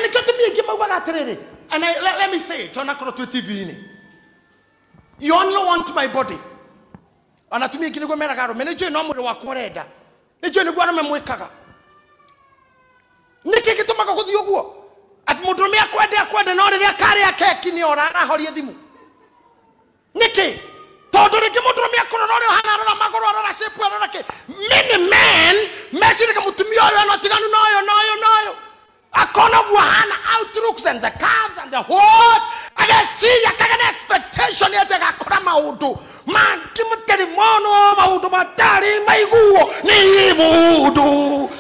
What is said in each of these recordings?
ni kitu mingi mauga atiriri. And let me say it, ona koro tu TV ni. You only want my body. Anatumia kile kwa mera karo. Menejwe no muri wa kurenda. Nejwe ni gwana memwekaga. Niki kituma ko kuthio guo. At mudume akwende no riria kare akeki ni ora horie thimu. Niki todo riki mudume akoro no ri hana rora magoro rora shepu rora ke. Many men meshirika mutumia oyo anotiganu noyo. Akona guhana outlooks and the calves and the horse. Aga see yakagana expectation yete gakora maudu. Man kimuteri mono maudu matari maiguo ni ibudu.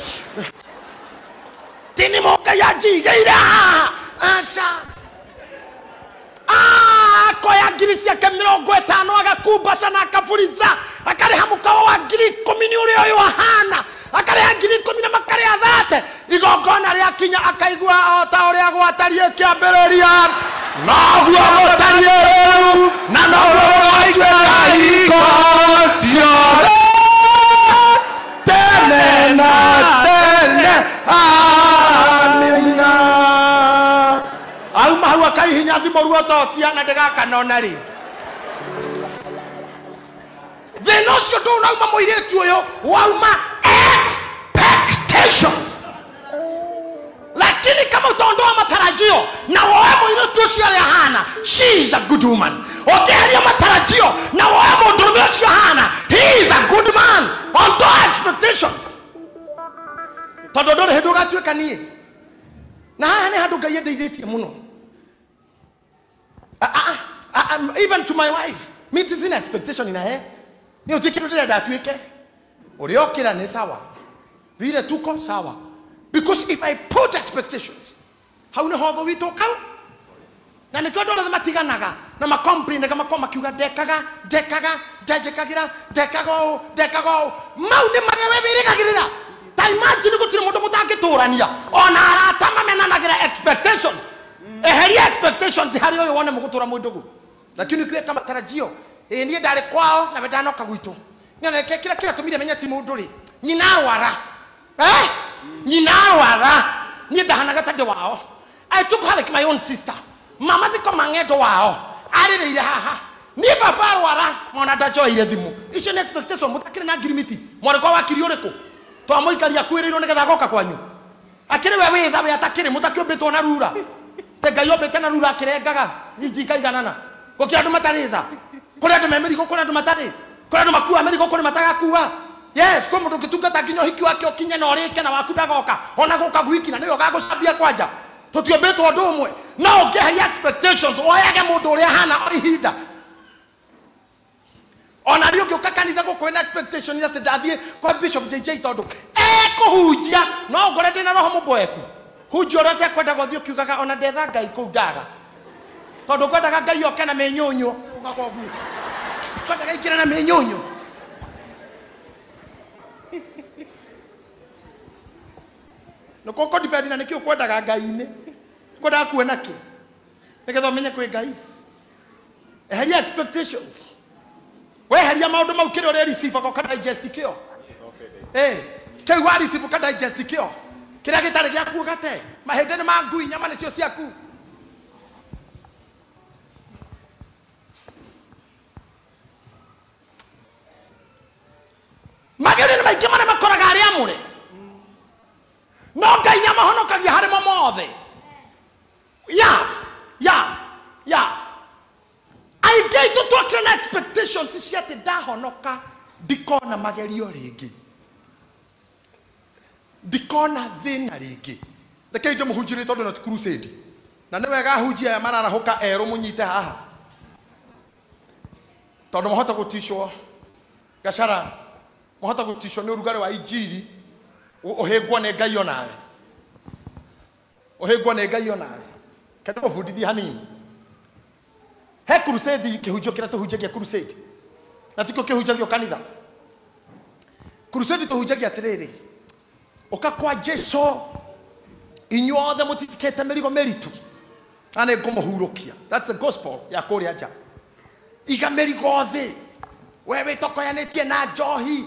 Tini moka ya jigeira asa. Koya girisi ya kemirongo 5 agakubasha na akafuriza akari hamuka wa giri 10 uri oyo hana akari hangiri 10 makari athate igongona ria kinya akaigua ota uri agwatarie kiambereria naguo gutarie na no waigwe iko ciothe tene na tene amina. Auma hau akaihinya thimu ruototia na ndegakana ri then also don't know muiretu uyo wauma expectations lakini kama utaondoa matarajio na wewe muiretu ucio ari hana she is a good woman. Okeria matarajio na wewe mudume ucio hana he is a good man. Ondoa expectations todo ndore hindu gatuika nie na haha ni handu Ngai endeithetie muno. Even to my wife, me it is an expectation in her head. You take it that week. Oriokira ni sawa. Vile tuko sawa. Because if I put expectations, how no how we talk out? Na nikodo na matiganaga na makompri na kama kiuga dekaga dekago mau ni magewe birikagirira. Ta imagine ko tiri mundu mutagiturania ona aratama menanagira expectations. Eheria expectations hari oyo wone mugutura mundugu. Lakini ukiwe kama tarajio nie ndari kwao na bedano kagwitu. Nyana kira tumire menya ti mundu ri. Nyina wara. Nyina wara. Nie ndahanaga tande wao. I took her like my own sister. Mama diko mangedo wao. Ari ire haha. Ni baba wara mona dajo ire thimu. Icio ni expectation mutakire na agreement. Mwari kwa wakiri uriko. To amoikari akwiriro nigetha goka kwanyu. Akire we witha atakire mutakiombetwo na rura. Tega yobe tena rura kirengaga njika iganana goki andu mataritha kuri andu memeriko kuri andu matari kuri andu makua ameriko kuri matagakuwa yes kwa mundu gitungata kinyo hiki wake okinye na orike na waku dagoka ona goka gwiki na niyo gagucambia kwanja tutiombetwo andu umwe na ongeheria expectations oyage mundu uria hana ihinda ona rio gioka kanitha gukwena expectation yes ndathie kwa Bishop JJ tondu kuhunjia no ngore ndina roho muboeku hujorote kwenda gothio kiugaga ona ndetha Ngai ku ndaga tondu kwendaga Ngai oke na menyonyo ugakogu kwendaga ikira na menyonyo no koko depend na nikio kwendaga Ngai ni kwendaga kuona ki nigetha menye kwi Ngai eheria expectations we heria maundu mau kire uri receive ko kana digest kio ke wa receive ka digest kio kira gitari gya kuogate mahende ni mangui nyama nicio ciaku magere ni maiki mana makoraga ari amure no Ngai nyama honokagia harimo mothe ya I get to talk na expectations ciate ndahonoka ndikona magerio ringi ndikona thina ringi reke ndo muhunjire tondu na crusade na ne wega hunjia marara hoka ero munyite haha tondu mohota gutishwo gashara mohota gutishwo ni urugare wa injiri ohegwo ne Ngai onawe ohegwo ne Ngai onawe kendo bundithia hanini he crusade kihunjio kira tuhunjagia crusade na tiko kihunjagio kanitha crusade tuhunjagia atiriri ukakwa Jesu inyuothe mutikete merigo meritu ane ngomuhurukia that's the gospel ya kuria nja iga merigo the wewe tokoyanetie na njohi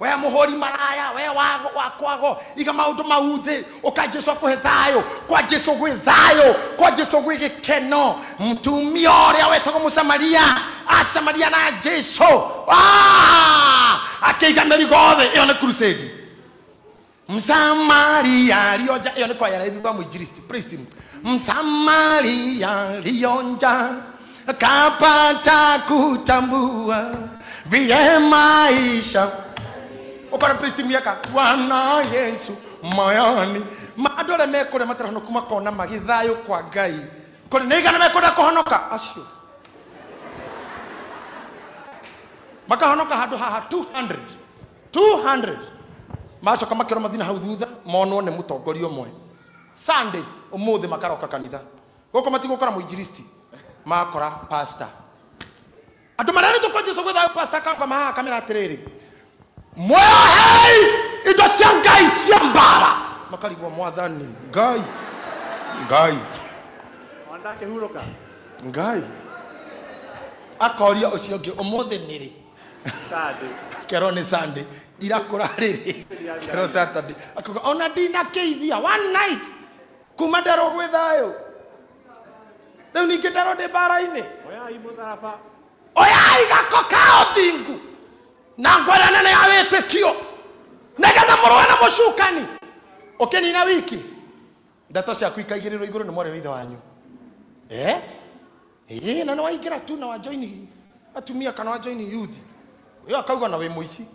we muhori maraya we wakwago iga maundu mauthi ukajesu akuhe thayo kwa Jesu gwi thayo kwa Jesu gwi gikeno mtumia uria wetagwo Musamaria asamaria na Jesu akiiga merigo othe iyo ni crusade Msamaria lionja iyo ni kwa yara ithuwa muinjilisti priest Msamaria lionja kapata kutambua vile maisha ukora priest miaka Bwana Yesu moyoni madore mekore matarano kuma kona magithayo kwa Ngai kore nigana mekora kuhonoka acio makahonoka handu haha 200 macho kama kero mathina hau thutha monwo ne mutongoria omwe Sunday umuthi makaroka kanitha goko matigo kora muinjilisti makora pastor andu marari tukwa Jesu gwithayo pastor kangwa maha kamera atiriri mwahei indo cia Ngai cia mbara makarigwo Mwathani Ngai ondake huruka Ngai akoria ucio ngi umuthi niri Sunday kero ni Sunday irakora riri kero Saturday akoga ona dina keithia one night kuma ndaro gwithayo riu ningi ndaro ndi mbara-ini oyai mutharaba oyai gako kao thingu na ngwara nene ya witikio nega murwa na mucukani ukenina wiki ndato ciaku ikaigirirwo iguru ni mwari withe wanyu na no waingira tu na wa join atumia kana wa join youth yo akauga na we muici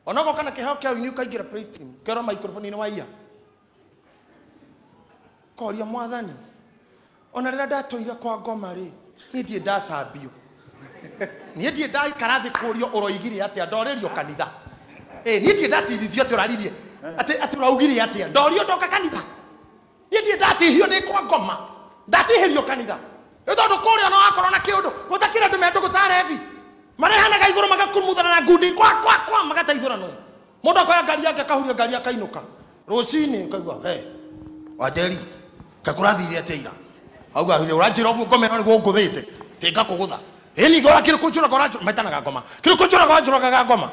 onako kana kihao kia ni ukaigira praise team kero microphone ni waia koria Mwathani ona rira ndatoira kwa ngoma ri ni ndie ndacambio ni ndie ndai karathi kurio uroigire atia ndorerio kanitha ni ndie ndacirithio ati uraririe ati uraugire atia ndorio ndoka kanitha ni ndie ndatihio ni kwa ngoma ndatihirio kanitha itondo kuria no akorwo na kiundu gutakira ndu mendu gutarevi marehanaga iguru magakumudana na ngundi kwa magataithurano mundu akoya ngari yake akahuria ngari akainuka rucini ukaigua wajeri kakurathire ateira auga urajira obu ngomero ni gukuthite tinga kugutha ni gora kiri kuchura gora maitanaga ngoma kiri kuchura gora ngoma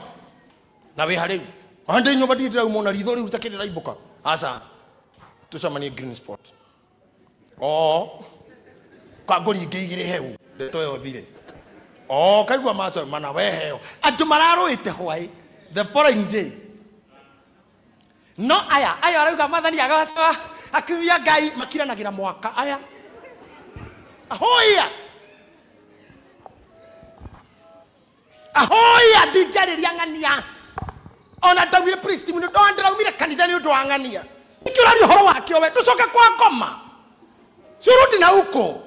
na we hariu ande nyumba ndira umona ritho riu takiri raibuka asa tucamanie green spot kagori ngigire heu ndeto yo thire kaigua macho mana weheo andu mararuite hwai the following day no aya arauga Mwathani agaca akimia Ngai makiranagira mwaka aya ahoya dijariria ngania ona ndawire priest muno ndiraumire kanitha ni undu wa ngania ikirari horo wakio we tucoke kwa ngoma surudi na uko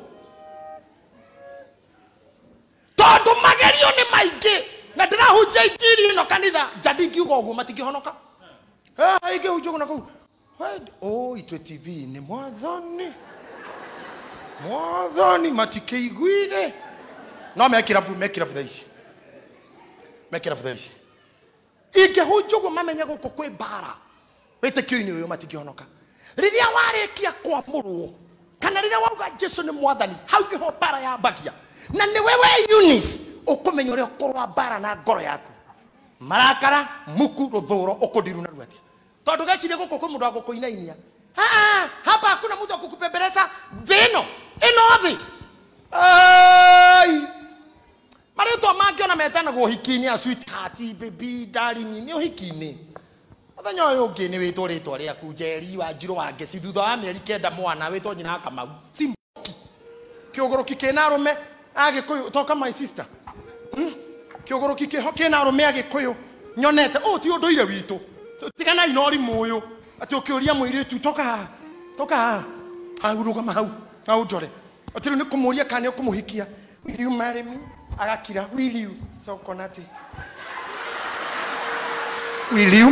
tondu magerio ni maingi na ndirahunjia injiri no kanitha jadi ngiuga uguo matikihonoka ige hujugo na kuu itwe TV ni Mwathani matikeiguire no mekira thaici ige hujugo mamenye guko kwi bara witikio-ini uyu matikihonoka riria warikia kwamurwo kana riria wauga Jesu ni Mwathani hau niho bara yambagia na ni wewe Eunice ukumenya uria ukorwa bara na ngoro yaku marakara muku ruthuro ukundiru na ruatia tondu geciria guko kwi mundu wa gukuinainia hapa hakuna mtu wa kukupembeleza thino ino thi marito mangiona metanagwo uhiki-ini a sweetheart baby darling ni uhiki-ini muthenya uyu ungi ni witwo ritwa riaku Njeri Wanjiru wa Ngeci thutha wa mieri 9 mwana witwo nyina Kamau Simboki kiuguruki kina arume agikuyu toka my sister kiuguruki kina arume agikuyu nyonete ti unduire witu tigana inori muyo ati ukiuria muiritu toka hauruga mahau au njore ati ni kumuria kana ukumuhikia will you marry me agakira will you so konati will you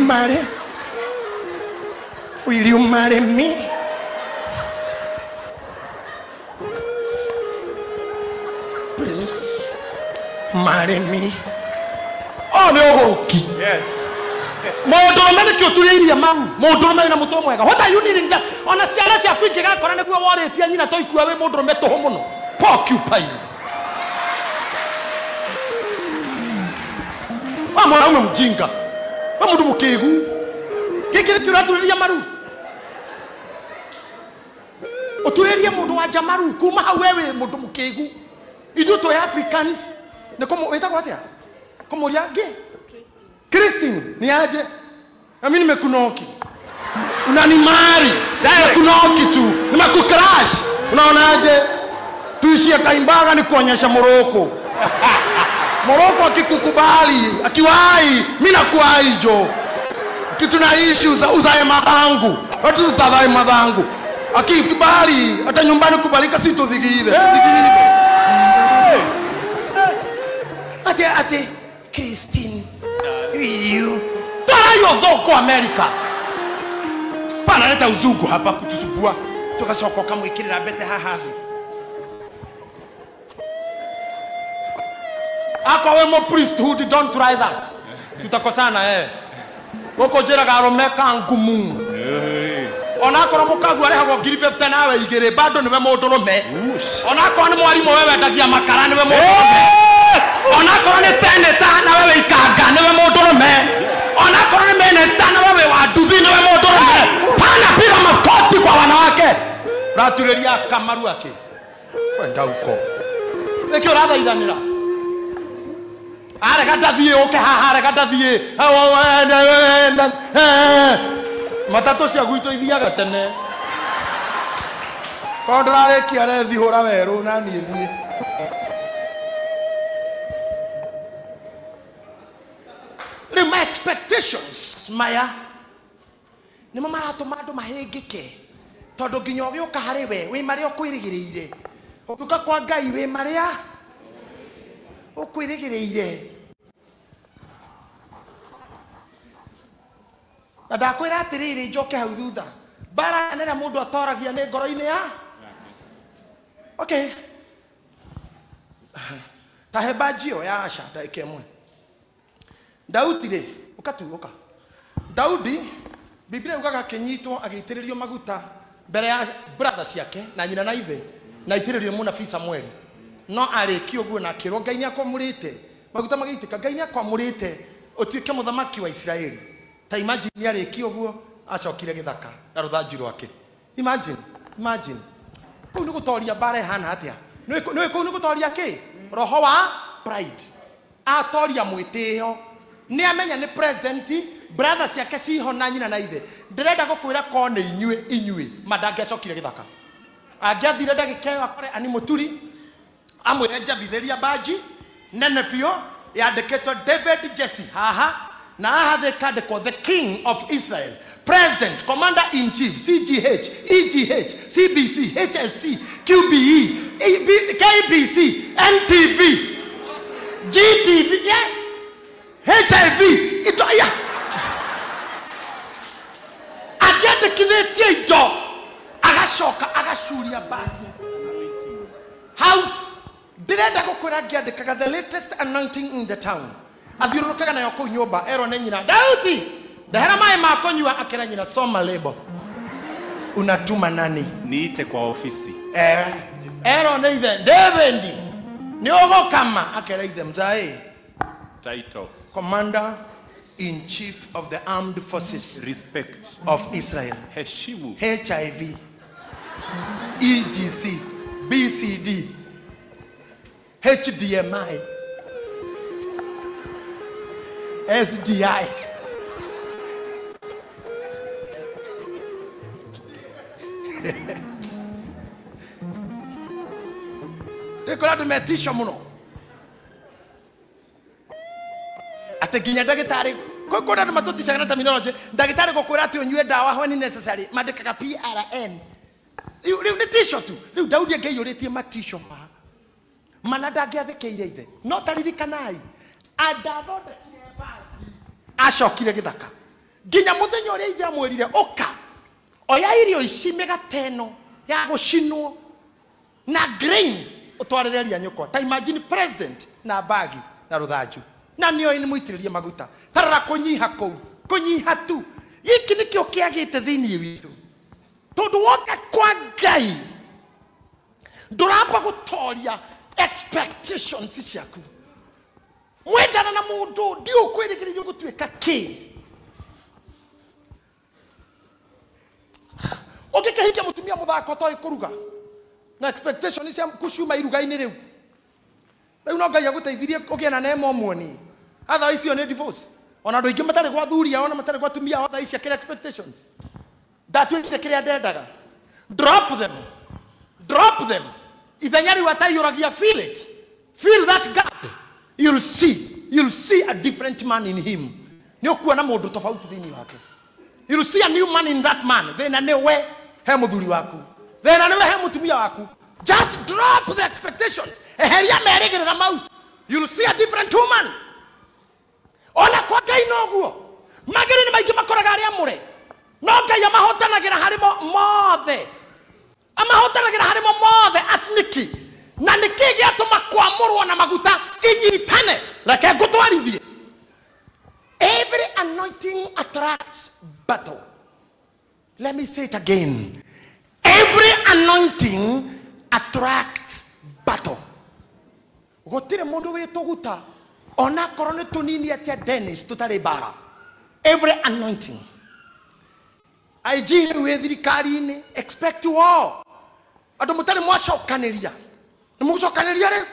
marry me please marry me no uguruki yes mundu mene kio turiiria mau mundu mene na muto mwega what are you needing that ona ciana cia kwingi gakora niguo woritie nyina toikua we mundu metuhu muno porcupine mwana mjinga mundu mukigu gikire kiraturiria maru oturiria mundu wa jamaru kuma hau wewe mundu mukigu ithu to Africans ne komo wetagwa atia komo riange Christine ni aje mimi nimekunoki unanimari dai kunoki tu nimekucrash unaonaje tuishie Kaimbaga ni kuonyesha Moroko Moroko akikukubali akiwahi mimi nakuwahi jo kitu na issues uzae mabangu watu zitadai mabangu akikubali hata nyumbani kubalika sito dhigide ate Christine will you tara yo dhoko America pana leta uzungu hapa kutusubua tukasoko kama ikirira bete haha akawe mo priesthood don't try that tutakosana goko jira garome kangumu ona kora mukagu ari hago ngiri 50 nawe igire bado niwe mundurume ona kora ni mwarimu wewe ndagia makara niwe mundurume ona kora ni senator na wewe ikanga niwe mundurume ona kora ni minister na wewe wa nduthi niwe mundurume pana piga makoti kwa wanawake raturiria kamaru ake kwenda huko nikio ratha ithanira are gatathie oke haha are gatathie matatu cia gwito ithiaga tene kondrare kiare thihura weru na nie thie my expectations maya ni mamarato mando mahengike tondu nginya ugiuka hari we maria ukwirigireire ukiuka kwa Ngai we maria ukwirigireire na ndakwira atiriri njoke hau thutha bara nene mundu atoragia ni ngoro-ini ya okay tahebajio ya asha ndaike mwe Daudi ri ukatuoka Daudi Biblia ugaga kinyitwo agitiririo maguta mbere ya brother ciake na nyina na ithe na itiririo munabii Samuel no ariki uguo na kirwo Ngai ni akwamurite maguta magiitika Ngai ni akwamurite utuike muthamaki wa Israeli ta imagine ni ariki uguo acokire githaka na ruthanju rwake imagine kuu ni gutoria bare hana atia ni kuu ni gutoria ki roho wa pride atoria mwitio ni amenya ni president brother ciake ciho na nyina na ithe ndirenda gukwira kone inyue madange acokire githaka angiathire ndagike akore ani muturi amwire njabithiria baji nene bio yandikitwo David Jesse haha na haha thikandikwo the king of Israel president commander in chief CGH EGH CBC HSC QBE KBC NTV GTV yeah HIV ito ya agende kinetie ijo agashoka agashuria baki how direnda gukwira ngiandikaga the latest anointing in the town athiurukaga nayo ku nyumba ero ne nyina Daudi ndahera mai makonywa akira nyina soma lebo unatuma nani niite kwa ofisi ero ne ithe David ni ogo kama akira ithe mzai title Commander in Chief of the Armed Forces respect of Israel. heshimu HIV, EGC, BCD, HDMI, SDI. Nikola tumetisha muno. Ateginya ndagitari ko na matuti sangana terminology ndagitari gokwira ati unywe dawa when necessary mandikaga PRN riu ni tisho tu riu Daudi angeyuritie matisho mana ndangiathikeire ithe no taririkanaai andathondekire bagi acokire githaka nginya muthenya uria ithe amwirire uka oya irio ici migateno ya gucinwo na grains utwarereria nyuko ta imagine president na bagi na ruthanju na niyo ni muitiririe maguta tarara kunyiha tu giki nikio kiagite thiini witu tondu woke kwa Ngai nduramba gutoria expectations ciaku mwendana na mundu ndio kwirigiririo gutuika ki muthako toi kuruga na expectation cia kushuma iruga-ini riu riu no ngai aguteithirie ugie na neema muoni atha icio ni divorce ona andu aingi matari gwa thuri ona matari gwa tumia atha icio kire expectations ndatuikire kiria ndendaga drop them ithenya riu ataiyuragia feel that gap you'll see a different man in him ni ukuona mundu tofauti thini wake you'll see a new man in that man then anewe he muthuri waku then anewe he mutumia waku just drop the expectations eheria merigirira mau you'll see a different woman ona kwa ngai noguo magiri ni maingi makoraga aria mure no ngai amahotanagira harimo mothe atniki na niki giatuma kwamurwo na maguta inyitane reke ngutwarithie every anointing attracts battle. Let me say it again. Every anointing attracts battle. Gotire mundu wituguta ona korwo ni tunini atia Dennis tutari bara. Every anointing. IG we thirikari-ini expect war. Andu mutari mwacokaniria. Ni mugucokaniria ri?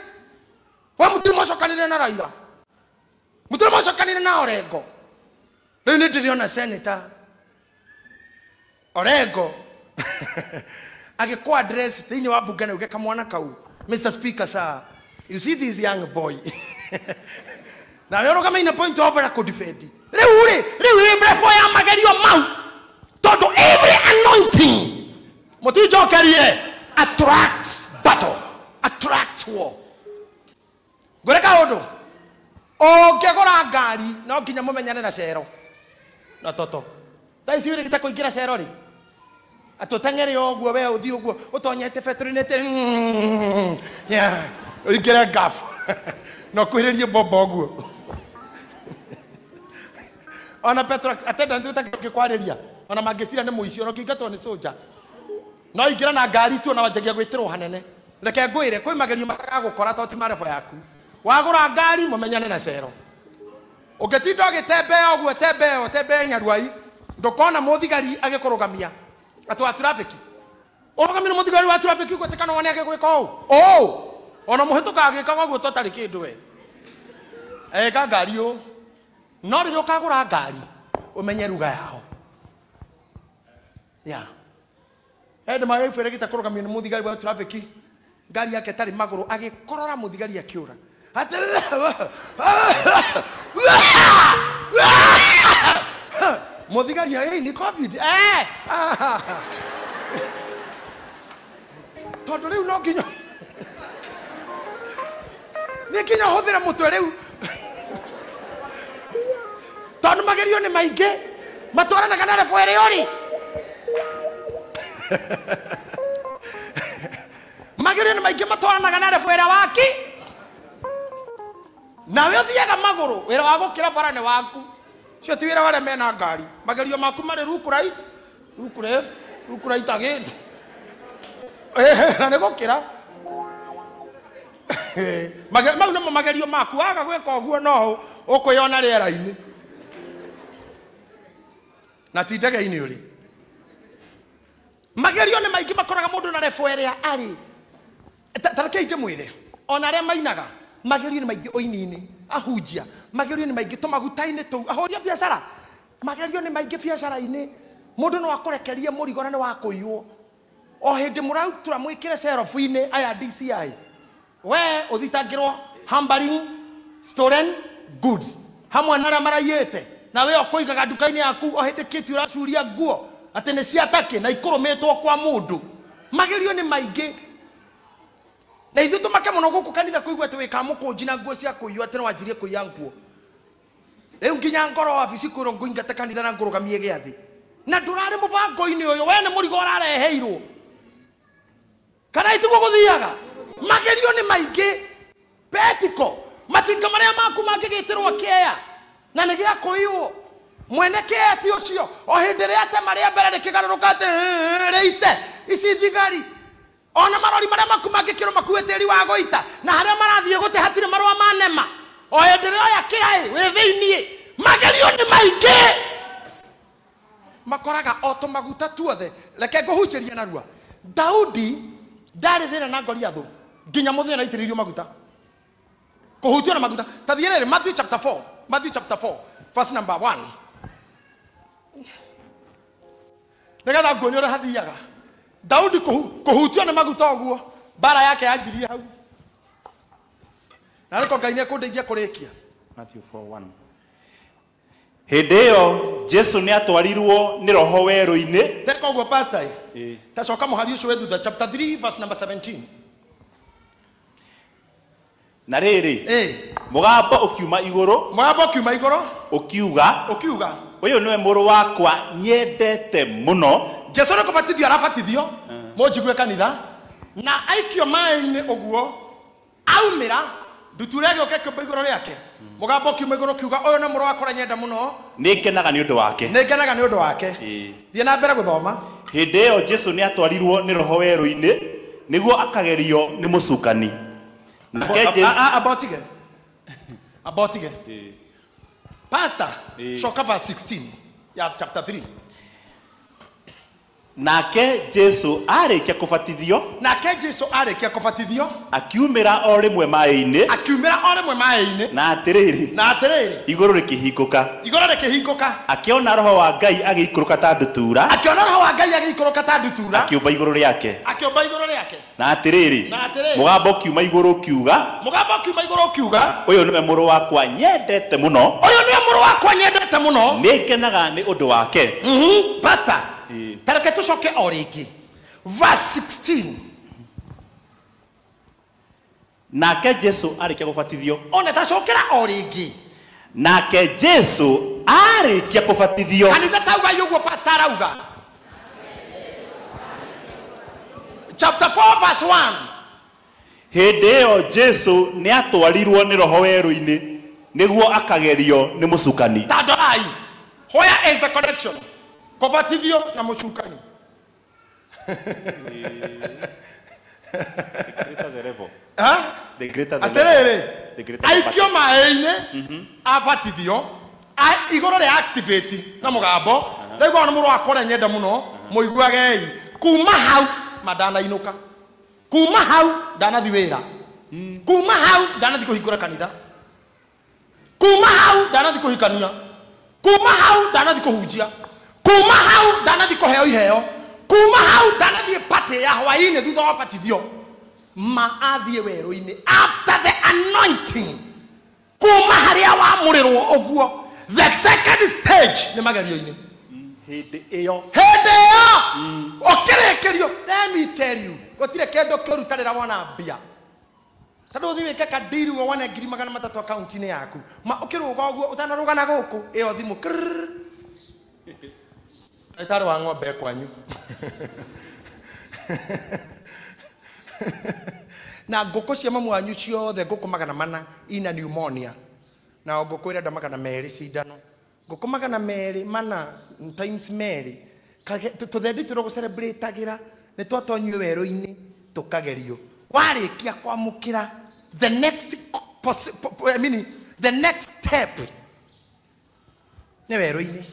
Wa mutari mwacokaniria na Raila. Mutari mwacokaniria na Orengo. Riu ni ndiriona senator Orengo agikwa address thini wa bunge na ugeka mwana kau. Mr. Speaker, sir, you see this young boy. Now you're coming a point over a could defend. Really before I magario mau. Toto every anointing. Motijo career attracts battle, attracts war. Goreka odo. O kegora gari na okinya mumenyane na cero. Na toto. Dai siwire kita kuingira cero ri. Atotengere oguo we uthi oguo utonyete fetrinete. Yeah. Uingira gafu. No kuirerie bobo oguo. Ona Petro attendant utakikwareria. Ona mangisira ni muici ona kingatwo ni soja. No ingira na ngari tu ona wanjagia gwitirwo hanene. Reke ngwire kwi magerio makagukora toti marefo yaku. Wagura ngari mumenyane na cero. Ugetinda gitembea oguo tembe nyaruai. Ndukona muthigari agikurugamia. Atwa traffic. Urugamira muthigari wa traffic ugotekana wone agigwika o. Ona muhituka agikaga oguo totari kindu we. Ega ngari o. No ri ukagura ngari umenye ruga yao. Yeah. Ende ma ifere gitakurugamia muthigari wa traffic. Ngari yake tari maguru agikorora muthigari akiura. Ate muthigari ai ni covid tondu riu no nginya ni nginya huthira mutwe riu tondu magerio ni maingi matwaranaga na refu iri uri magerio ni maingi matwaranaga na refu iri waki nawe uthiaga maguru wira wa gukira bara ni waku cio ti wira wale mena ngari magerio maku mari ruku right ruku left ruku right again na ne gukira mau no magerio maku aga gweka oguo no ukuyona riera-ini na ti ndege-ini uri magerio ni maingi makoraga mundu na refu iria ari tarekei ndimwire ona aria mainaga magerio ni maingi oini-ini ahunjia magerio ni maingi tumaguta-ini tu ahoria biashara magerio ni maingi biashara-ini mundu no akurekerie murigo na ni wa kuiywo o hindi murautura mwikire serofu-ini aya DCI we uthitangirwo hampering stolen goods hamwe na marayete na we okoigaga duka-ini yaku o hindi kiti uracuria nguo ati ni ciatake na ikurumitwo kwa mundu magerio ni maingi na ithu tumake muno guku kanitha kuigwa ati wika mukunji na nguo cia kuiywo ati no wanjirie kuiya nguo riu nginya ngoro wabici kwiro nguingate kanitha na ngurugamie giathi na ndurari mubango-ini uyu we ni murigo urareheirwo kana itugo guthiaga magerio ni maingi petiko matinga maria maku mangigitirwo kieya na ni gia kuiywo mwene kieya ti ucio o hindi ria te maria mbere rikigarurukate reite ici thigari ona marori maria maku mangikirwo makuite ri wa goita na haria marathie gute hatire marwa manema o hindi ria ya kirai we thiini magerio ni maingi makoraga auto maguta tuothe reke nguhunjirie narua Daudi ndari thina na Goliath nginya muthenya na itiririo maguta kuhutio na maguta ta thiere Matthew chapter 4 verse number 1 Nĩgetha nguonye ũrĩa hathiaga Daudi kuhutio na maguta ũguo bara yake yanjirie hau na rĩko Ngai nĩekũndeithia kũrĩkia Matthew 4:1 Hĩndĩ ĩyo Jesu nĩ atwarirwo nĩ roho werũ-inĩ teka ũguo pastor ta coka mũhari ũcio thutha chapter 3 verse number 17 na rĩrĩ mũgambo ũkiuma igũrũ ũkiuga ũyũ nĩwe mũrũ wakwa nyendete mũno Jesu nĩ kũbatithio arabatithio mũnjigue kanitha na aikio maĩ-inĩ ũguo aumĩra ndutura ĩgĩũka ĩkĩũmba igũrũ rĩake mũgambo ũkiuma igũrũ kiuga ũyũ nĩ mũrũ wakwa nyenda mũno nĩngenaga nĩ ũndũ wake thiĩ na mbere gũthoma hĩndĩ ĩyo Jesu nĩ atwarirwo nĩ roho werũ-inĩ nĩguo akagerio nĩ mũcukani Abortige. Pastor, coka verse 16 ya chapter 3. Nake Jesu arĩkia kũbatithio akiumĩra o rĩmwe maĩ-inĩ na atĩrĩrĩ igũrũ rĩkĩhingũka akĩona roho wa Ngai agĩikũrũka ta ndutura akĩũmba igũrũ rĩake na atĩrĩrĩ mũgambo ũkiuma igũrũ ũkiuga ũyũ nĩwe mũrũ wakwa nyendete mũno nĩngenaga nĩ ũndũ wake Pastor tareke tucoke o rĩngĩ verse 16 nake Jesu arĩkia gũbatithio ona tacokera o rĩngĩ nake Jesu arĩkia gũbatithio kanitha tauga ũguo pastor arauga chapter 4 verse 1 hĩndĩ ĩyo Jesu nĩ atwarirwo nĩ roho werũ-inĩ nĩguo akagerio nĩ mũcukani tandai where is the connection kubatithio na mũcukani atĩrĩrĩ aikio maĩ-inĩ abatithio igũrũ rĩa activate na mũgambo rĩu nĩ mũrũ wakwa ũrĩa nyenda mũno mũiguagei kuma hau mandanainũka kuma hau ndanathi wĩra kuma hau ndanathi kũhingũra kanitha kuma hau ndanathi kũhikania kuma hau ndanathi kũhunjia kuma hau ndanathi kũheo iheo kuma hau ndanathi pate ya hwaĩ-inĩ thutha wa batithio athiĩ werũ-inĩ after the anointing kuma harĩa wamũrĩrwo ũguo the second stage nĩ magerio-inĩ hĩndĩ ĩyo ũkĩrĩkĩrio let me tell you gũtirĩ kĩndũ kĩũru ta rĩrĩa wona mbia tondũ ũthiĩ wĩke kadiri wone 300,000 akaunti-inĩ yaku ũkĩrũga ũguo ũtanarũgana gũkũ ĩyo thimũ ndagĩtarĩ wa ng'ombe kwanyu na ngũkũ cia mamu wanyu ciothe ngũkũ 400 ina pneumonia na ngũkũ ĩrenda 200 cindano ngũkũ 200 times 2 tũthendi tũrĩ gũcelebrate-agĩra nĩ twatonyio werũ-inĩ tũkagerio warĩkia kwamũkĩra the next step nĩ werũ-inĩ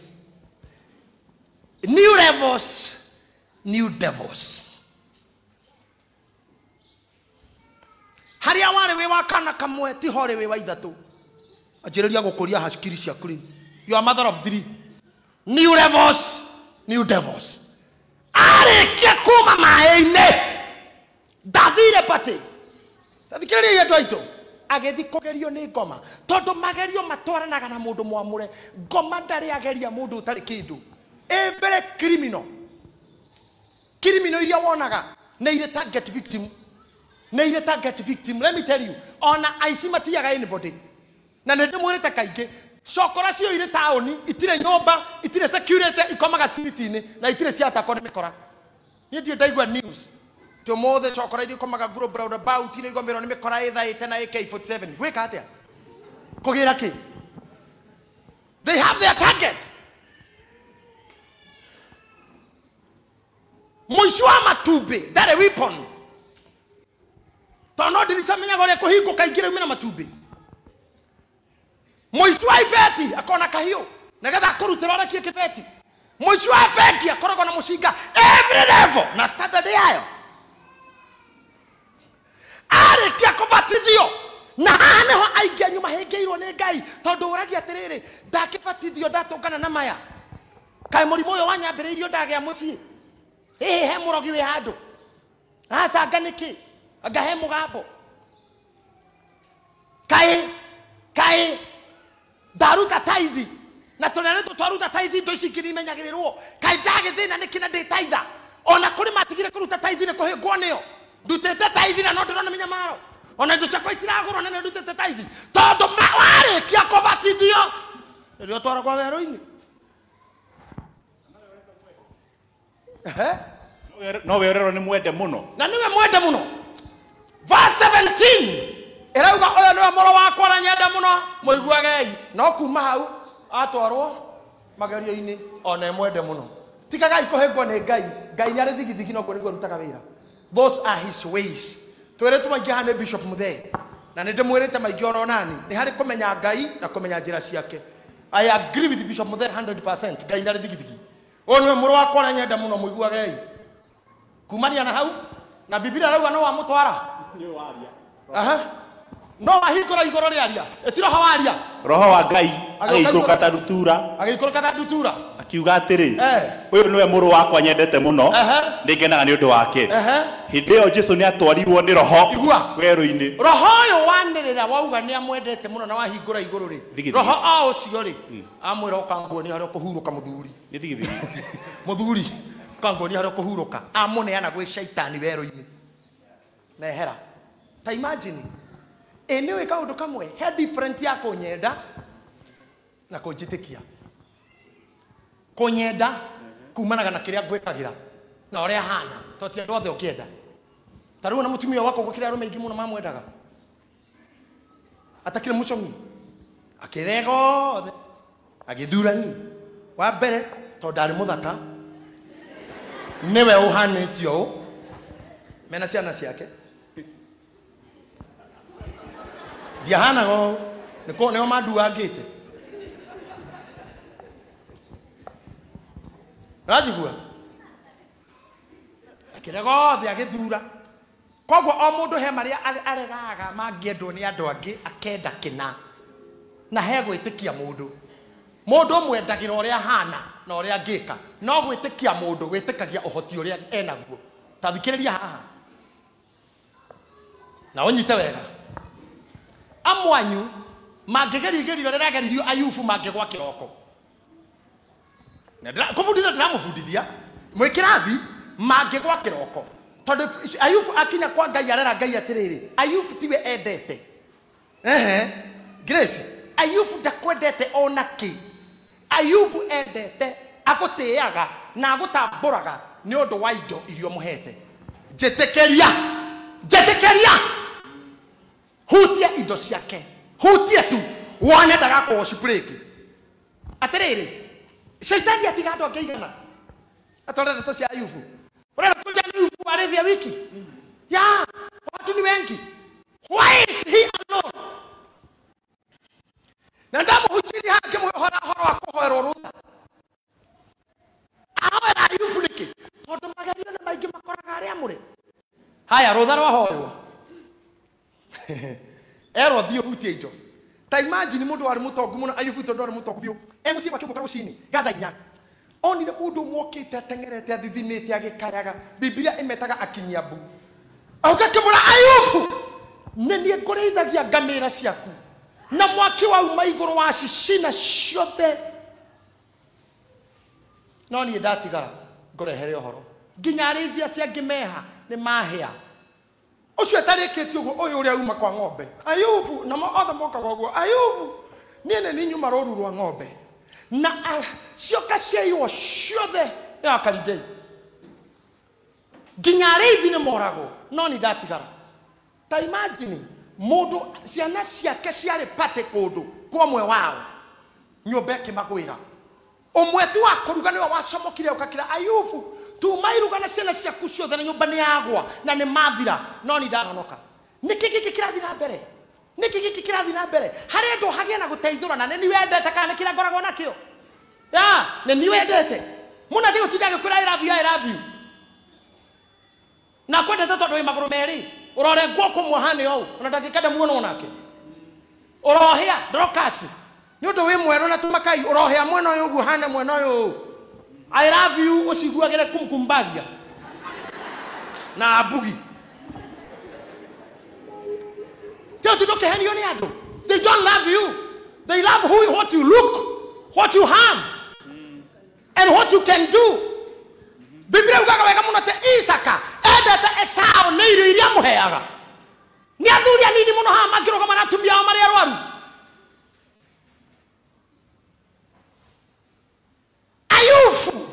new levels new devils harĩa warĩ wĩ wa kana kamwe tiho rĩ wĩ wa ithatũ anjĩrĩria gũkũria hakiri ciaku rĩu you are mother of 3 new levels new devils arĩkia kuma maĩ-inĩ ndathire pati tathikĩrĩria andũ aitũ agĩthi kũgerio nĩ ngoma tondũ magerio matwaranaga na mũndũ mwamũre ngoma ndarĩ ageria mũndũ ũtarĩ kĩndũ every criminal iria wonaga nĩ irĩ target victim let me tell you ona aici matiaga anybody na nĩ ndĩmwĩrĩte kaingĩ cokora cio irĩ taũni itirĩ nyũmba itirĩ security ikomaga street-inĩ na itirĩ ciatakwo nĩ mĩkora niĩ ndirĩ ndaigua news tũmũthĩ cokora iria ikomaga global roundabout irĩ igomĩrwo nĩ mĩkora ĩthaĩte na AK47 gwĩka atĩa kũgĩra kĩ they have their target mũici wa matumbĩ ndarĩ weapon tondũ ndiricamenyaga ũrĩa kũhingũka ingĩ rĩu na matumbĩ mũici wa ibeti akona kahiũ nĩgetha akũrutĩra ũrekie kĩbeti Muici wa bengi akoragwo na mucinga every level na standard yayo. Arikia kubatithio na haneho aingia nyuma hengeirwo ni Ngai tondu uragia atiriri ndakibatithio ndatungana na maya kai murimu uyo wanyambiriirio ndagia mucii he murogi wi handu acanga niki anga he mugambo kai daruta taithi na tunene twaruta taithi ndo ici ngiri imenyagirirwo kai ndagithina niki na nditaitha ona kuri matigire kuruta taithi ni kuhingwo nio ndutete taithi na no ndirona minyamaro ona ndu ciakwa itiragurwo na ndutete taithi tondu warikia kubatithio rio twaragwo werũ-inĩ no werero ni mwende muno na niwe mwende muno. Verse 17 irauga oyo niwe mũrũ wakwa na nyenda muno mũiguagei. No kuma hau atwarwo magerio-inĩ ona mwende muno. Tigagai kuhengwo ni Ngai. Ngai nĩ arĩ thigithigi no niguo rutaga wĩra. Those are his ways. Tweretwo maingĩ hane Bishop Muthee na nĩ ndĩmwĩrĩte maingĩ oro nani nĩ harĩ kũmenya Ngai na kũmenya njĩra ciake. I agree with Bishop Muthee 100%. Ngai nĩ arĩ thigithigi. Oyo niwe mũrũ wakwa na nyenda muno mũiguagei. Kumania na hau na Biblia arauga no wamutwara ni waria no ahikora igoro riaria etiro hawaria roho wa Ngai agĩikũrũka ta ndutura akiuga atĩrĩ ũyũ niwe mũrũ wakwa nyendete mũno nĩngenaga nĩ ũndũ wake. Hĩndĩ ĩyo Jesũ nĩ atwarirwo nĩ roho werũ-inĩ. Roho ũyũ wanĩrĩra wauga nĩ amwendete mũno na wahingũra igũrũ rĩ roho o ũcio rĩ amwĩra ũkanguonia harĩa ũkũhurũka mũthuri nĩ thigithigi mũthuri kangonia harĩa ũkũhurũka amũneana gwĩ shaitani werũ-inĩ nehera. Ta imagine nĩũĩ kaũndũ kamwe he different ya kũnyenda na kũnjĩtĩkia. Kũnyenda kumanaga na kĩrĩa ngwĩkagĩra na ũrĩa hana to ti andũ othe ũkĩenda. Ta rĩu na mũtumia wako gũkĩra arũme aingĩ mũno mamwendaga atakĩrĩ mũcong'i akĩrega othe agĩthurani wa mbere tondũ ndarĩ mũthaka niwe uhanĩtio ũũ mena ciana ciake ndiahanaga ũũ nĩo manduangĩte rajigua akĩrega othe agĩthura. Koguo o mũndũ he marĩa aregaga mangĩendwo nĩ andũ angĩ akenda kĩna na he gwĩtĩkia mũndũ ũmwe ndagĩra ũrĩa hana na ũrĩa angĩka no gwĩtĩkia mũndũ wĩtĩkagia ũhoti ũrĩa enaguo. Ta thikĩrĩria haha na ũnyite wega. Amwanyu mangĩgeria igerio rĩrĩa ageririo Ayubu mangĩgwa kĩroko na kũbundithia ndĩramũbundithia mwĩ kĩrathi mangĩgwa kĩroko tondũ Ayubu akinya kwa Ngai arera Ngai atĩrĩrĩ Ayubu tiwe endete Grace Ayubu ndakwendete ona kĩ. Ayubu endete agũtĩaga na agũtambũraga nĩ ũndũ wa indo irio mũhete. Njĩtĩkĩria hutia indo ciake hutie tu wone ndagakorwo cibrĩki. Atĩrĩrĩ shaitani atiga andũ angĩ igana atwara ndeto cia Ayubu. Ũrenda kũnja Ayubu arĩthia wiki ya watu ni wengi. Why is he alone? Na ndamuhunjĩria hake hora wa kũhoerwo rũtha awe Ayubu nĩkĩ tondũ magerio nĩ maingĩ makoraga arĩa mũrĩ. Haya rũtha rwahoerwo erwo thiĩ hutie indo. Ta imagine mũndũ warĩ mũtongu mũno Ayubu tondũ arĩ mũtongu biũ MC makĩũmbũka rũcinĩ gatha inya onire mũndũ mokĩte ateng'erete athithinĩte agĩkayaga Biblia ĩmetaga akinyia mbu auka kĩmũra Ayubu nĩ niĩ ngũrĩithagia ngamĩra ciaku na mwaki wauma igũrũ wa cicina ciothe no niĩ ndatigara ngũrehere ũhoro nginya arĩithia cia ngĩmeha nĩ mahĩa. Ũcio atarĩkĩtie ũguo ũyũ ũrĩa uma kwa ng'ombe Ayubu na othe mokaga ũguo Ayubu niĩ nĩ nyuma rũru rwa ng'ombe na cioka ciaiywo ciothe nĩ akaridei nginya arĩithi nĩ moragwo no niĩ ndatigara. Ta imagine mũndũ ciana ciake ciarĩ pate kũndũ kwa ũmwe wao nyũmba ĩkĩmagwĩra ũmwe tu wa kũruga nĩwe wacomokire ũkakĩra Ayubu tuma iruga na ciana ciaku ciothe na nyũmba nĩ yagwa na nĩ mathira no nĩ ndahonoka. Nĩkĩ gĩkĩ kĩrathiĩ na mbere harĩ andũ hagĩa na gũteithũrana nĩ niwendete kana nĩ kĩrĩa ngoragwo nakĩo ya nĩ niwendete muna thigo tidage kura I love you na kwenda toto ndo maguru meri urore gwoko muhane yo unataka kada muono nake urohia Dorcas ni undu wi mweru na tumakai urohia mwena uyu guhane mwena uyu I love you usiguagire kumkumbagia na abugi tell to henio ni ado they don't love you they love who what you look what you have and what you can do Biblia ugaga wega muno te Isaka endete Esau ne irio iria muheaga ni athuria nini muno ha makiro kama natumia o mari arwaru Ayufu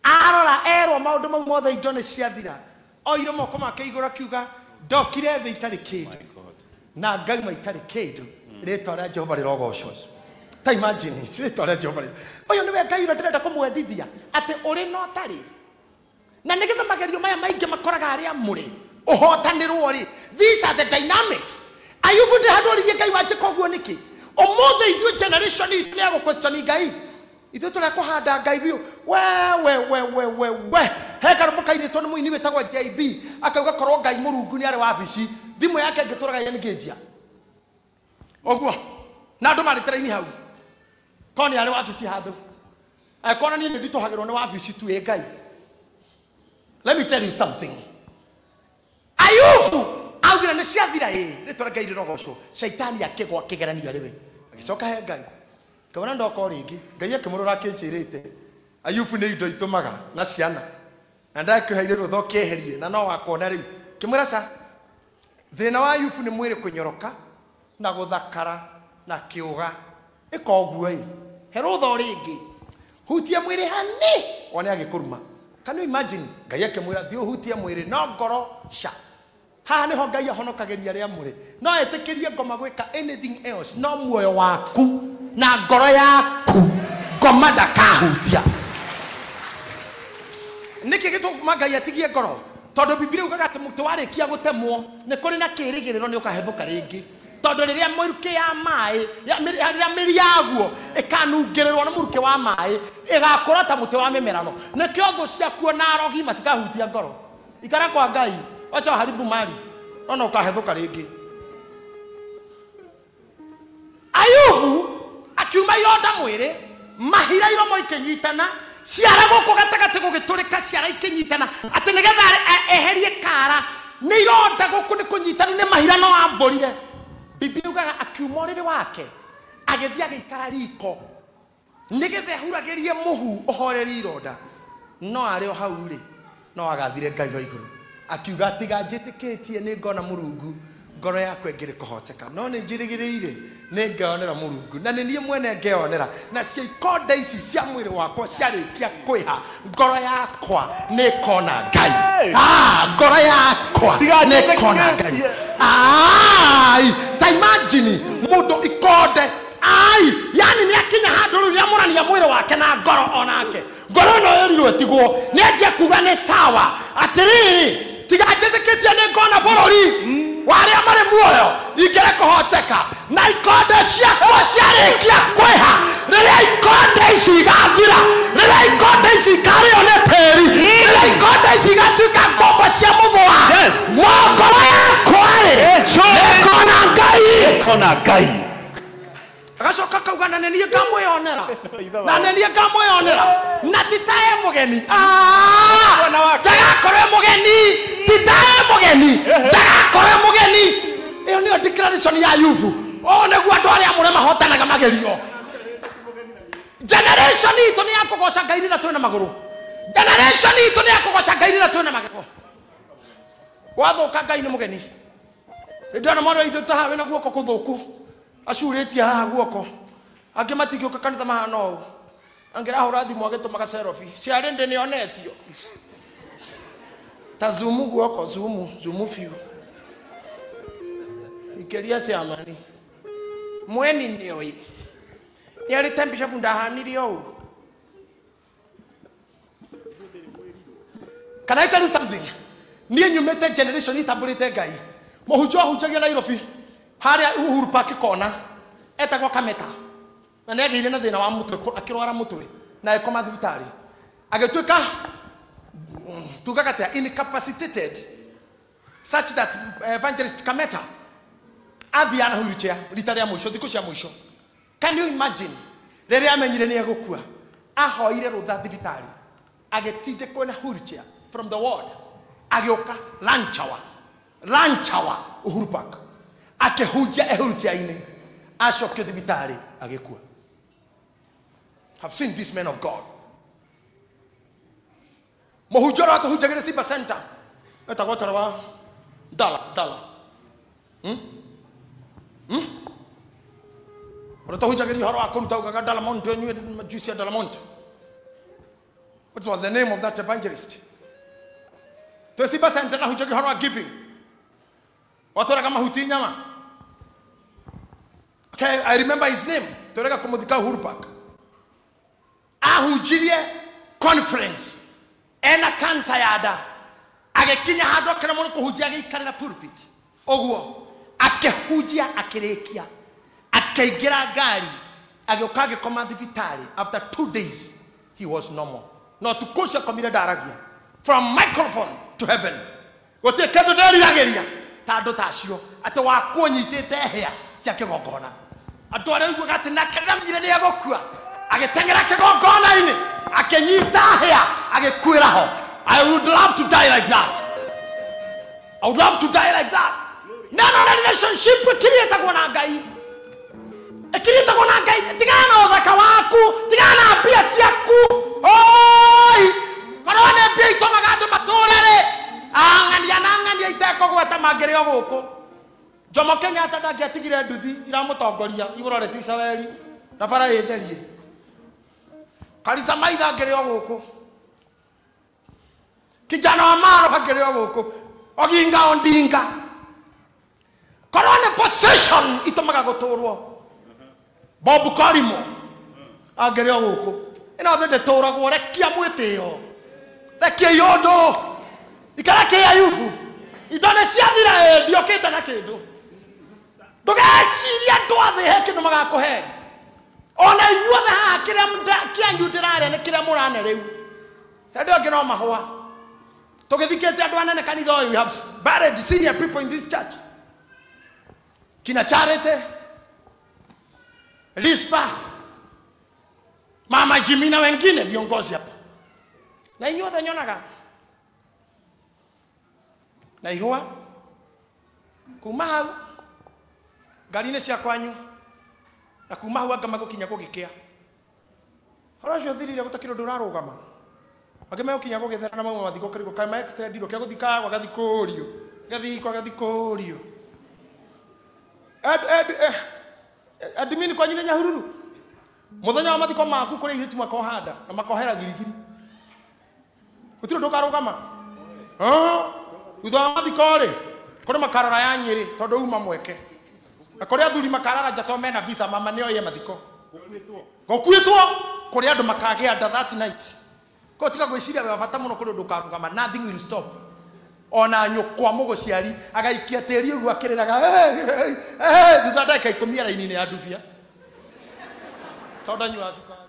arora ero maundu mau mothe indone ciathira oire moko make igura kiuga ndokire thi itari kindu na ngauma itari kindu ritwa ria Jehova rirogocwo ta imagine ritwa ria Jehova uyu niwe Ngai urenda kumwendithia ati uri no tari na nigetha magerio maya maingi makoraga aria muri uhotanirwo ri these are the dynamics Ayubu ndihadoririe Ngai wanje koguo niki omothe ithu generation ni go question Ngai ithu tuli kuhanda Ngai biu we heka mukaini tonu muini wetagwa JB akauga korwo Ngai murungu ni ari wabici thimu yake ngituraga ye ngijia oguo na ndo mari traini hau koni ari wabici handu akona ni ndituhagirwo ni wabici tu e Ngai. Let me tell you something. Ayubu augira ne ciathira ritwa Ngai rirogoco shaitani akigwa kigeranio riwe agicoka he Ngai kabona ndoko ringi Ngai akimurura kinjirite Ayubu ni indo itumaga na ciana na ndakihaire rutho keherie na no wakona riu kimwira sa thina wa Ayubu ni mwire kunyoroka na guthakara na kiuga ikoguo he rutho ringi hutia mwire hani one agikuruma. Can you imagine Ngai akimwira thio hutia mwire no ngoro sha haha niho Ngai ahonokageria ria mwire no etikirie ngoma gwika anything else no muoyo waku na ngoro yaku ngoma ndakahutia niki gitu Ngai atigie ngoro tondu Biblia ugaga ati muti warikia gutemwo ni kuri na kirigiriro ni ukahethuka ringi tondu riria muruke ya mai riria miri yaguo ikanungirirwo na muruke wa mai igakura ta muti wa mimerano nikio thu ciakuo na arogi matikahutia ngoro ikara kwa Ngai acha haribu mali ona ukahethuka ringi. Ayubu akiuma ironda mwiri mahira iromo ikinyitana ciara guku gatagati gugiturika ciara ikinyitana ati nigetha eherie kara ni ironda guku ni kunyitana ni mahira no amborire Biblia ugaga akiuma uriri wake agithia gikara riko nigetha huragirie muhu ohoreri ironda no ari o hau ri no agathire Ngai wa iguru akiuga atiga njitikitie ni ngona Murungu ngoro yakwe ngiri kuhoteka no ni njirigiriire ni ngeonera Murungu na ni nie mwene ngeonera na ciikonda ici cia mwiri wakwa ciarikia kwiha ngoro yakwa ni kona Ngai ngoro yakwa ni kona Ngai ai ta imagine mundu ikonde ai yani ni akinya handu ria murania mwiri wake na ngoro onake ngoro no yerirwe tigwo ni ajia kuga ni sawa atiriri tiga njitikitie ni ngona bururi waria mari muoyo ingere kuhoteka na ikonde ciakwa ciarikia kwiha riria ikonde ici igathira riria ikonde ici ikario ni tiri riria ikonde ici igatuika ngombo cia muthwa ngoro yakwa kona Ngai agacoka kauga na nenie ngamwionera na nenie ngamwionera na titae mugeni ndagakorwe mugeni titae mugeni ndagakorwe mugeni iyo niyo declaration ya Ayubu o neguo andu aria amure mahotanaga magerio generation itu ni yakugoca Ngai na twina maguru generation itu ni yakugoca Ngai na twina magego wathuka Ngai ni mugeni ndona moro ithu tahawe na guoko kuthuku acuritie haha guoko angi matigioka kanitha mahana ũũ angĩrahũra thimũ agĩtũmaga selfie ciarĩ ndĩ nĩonetio ta zumu guoko zumu fiu ikĩria ciamani mweni nĩoĩ nĩarĩ tembicabu ndahanire ũũ. Can I tell you something? Niĩ nyumĩte generation itambũrĩte Ngai mũhunjia ahunjagia Nairobi haria Uhuru Park kona etagwo Kameta na nĩagĩire na thĩna wa mũtwe akĩrwara mũtwe na ekoma thibitari agetuika tugakata incapacitated such that Evangelist Kameta athia na wheelchair ritaria mwisho thiku cia mwisho. Can you imagine rere amenyire ni egukua ahoire rutha thibitari agetinde kwena wheelchair from the ward agioka Lanchawa Uhuru Park akehujia wheelchair-ini ashokio thibitari agekua. Have seen this man of God. Mohujora atuhujagire Simba Center etagwatara wa dala Orotohujagire horo akuruta ugaga Dalamonte nywe juice ya Dalamonte. What was the name of that evangelist? To Simba Center na hujagire horo giving. Watora kama huti nyama. Okay, I remember his name. Toreka kumudika Uhuru Park. Ahujirie conference. Ena kansa yada. Agekinya hado kana mono kuhujia agikarira pulpit. Oguo akehujia akirekia. Akaigira gari. Agioka agikoma thibitari. After 2 days he was normal. No tukosha komire daragia. From microphone to heaven. Gote kendo dari ageria. Tando tacio ate wakuonyitete hea cia kigongona. Andu aria igua gati na keramire ni agokua. Agetengera kigongona-ini akenyita hea agekwira ho. I would love to die like that. I would love to die like that. Nano relationship create agona ngai. Create agona ngai tigana othaka waku, tigana pia ciaku. Oi! Karone pia itomaga andu maturare. Angania iteko gweta magerio guku. Jomo Kenyatta ndagiatigire nduthi iramutongoria igurore tisaweri na bara yetherie. Karisa maitha ngerio guku. Kijana wa Maro kagerio guku. Oginga Ondinga. Korone possession itomaga guturwo. Bob Karimo agerio guku. Ina thende turagwo rekia mwitio. Rekia yondo. Ikarake ya yufu. Idone ciathira ndiokite na kindu. Ndugeciria ndwathe he kindu magakuhe. Ona inyuothe haha kiria kianyu ndirare ni kiria murane riu. Tendo ngi no mahua. Tugithikite andu anene kanitha uyu. We have buried senior people in this church. Kina Charity, Lispa, Mama Jimina wengine viongozi hapa. Na inyuothe nyonaga na ihua kuma hau ngari-ini cia kwanyu na kuma hau anga magukinya gugikia horo cio thirire gutakiro ndurarugama age megukinya gugithera na mauma mathiko karigo kai ma extend kia guthika kwa gathikurio admin kwa nyine Nyahururu muthenya wa mathiko maku kuri iritu makohanda na makohera girigiri utiro ndukarugama Utho mathikore kuri makarora ya Nyeri tondu uma mweke. Na kuri athuri makarara njato mena visa mama nio ye mathiko. Gokuitwo kuri andu makagia under that night. Ko tika gwiciria we bata muno kuri ndukarugama nothing will stop. Ona nyukwa muguciari agaikia tiri ugu akiriraga thutha ndaka 10 raini-ini ya ndubia. Tondu nyua cukari.